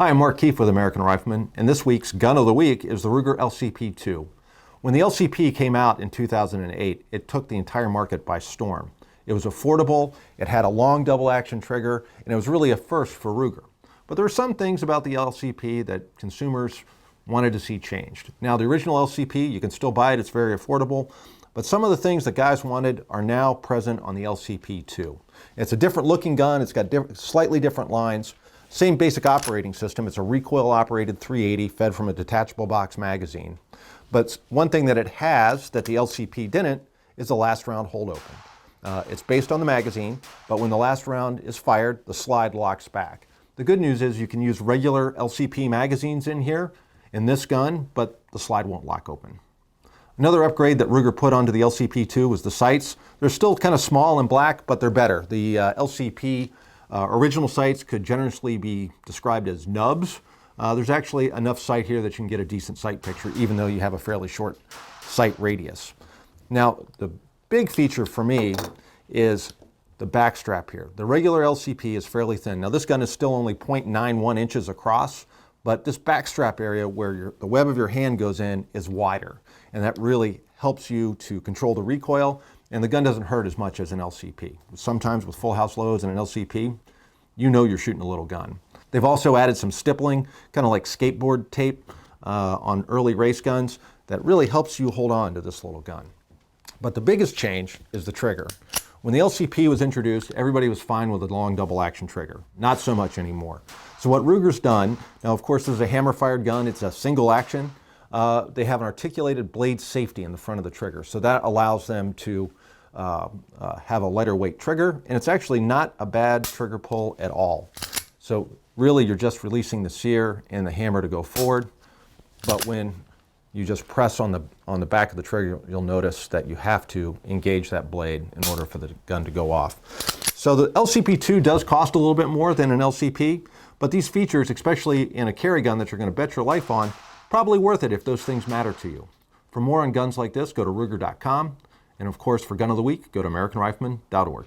Hi, I'm Mark Keefe with American Rifleman, and this week's Gun of the Week is the Ruger LCP II. When the LCP came out in 2008, it took the entire market by storm. It was affordable, it had a long double-action trigger, and it was really a first for Ruger. But there were some things about the LCP that consumers wanted to see changed. Now, the original LCP, you can still buy it, it's very affordable, but some of the things that guys wanted are now present on the LCP II. It's a different looking gun, it's got slightly different lines. Same basic operating system. It's a recoil-operated 380 fed from a detachable box magazine. But one thing that it has that the LCP didn't is the last round hold open. It's based on the magazine, but when the last round is fired, the slide locks back. The good news is you can use regular LCP magazines in here, in this gun, but the slide won't lock open. Another upgrade that Ruger put onto the LCP II was the sights. They're still kind of small and black, but they're better. The LCP original sights could generously be described as nubs. There's actually enough sight here that you can get a decent sight picture, even though you have a fairly short sight radius. Now, the big feature for me is the back strap here. The regular LCP is fairly thin. Now, this gun is still only 0.91 inches across, but this back strap area where the web of your hand goes in is wider, and that really helps you to control the recoil, and the gun doesn't hurt as much as an LCP. Sometimes with full house loads and an LCP, you know you're shooting a little gun. They've also added some stippling, kind of like skateboard tape on early race guns that really helps you hold on to this little gun. But the biggest change is the trigger. When the LCP was introduced, everybody was fine with a long double action trigger. Not so much anymore. So what Ruger's done, now of course this is a hammer fired gun, it's a single action. They have an articulated blade safety in the front of the trigger. So that allows them to have a lighter weight trigger, and it's actually not a bad trigger pull at all. So really you're just releasing the sear and the hammer to go forward, but when you just press on the back of the trigger, you'll notice that you have to engage that blade in order for the gun to go off. So the LCP II does cost a little bit more than an LCP, but these features, especially in a carry gun that you're going to bet your life on, probably worth it if those things matter to you. For more on guns like this, go to Ruger.com. And of course, for Gun of the Week, go to AmericanRifleman.org.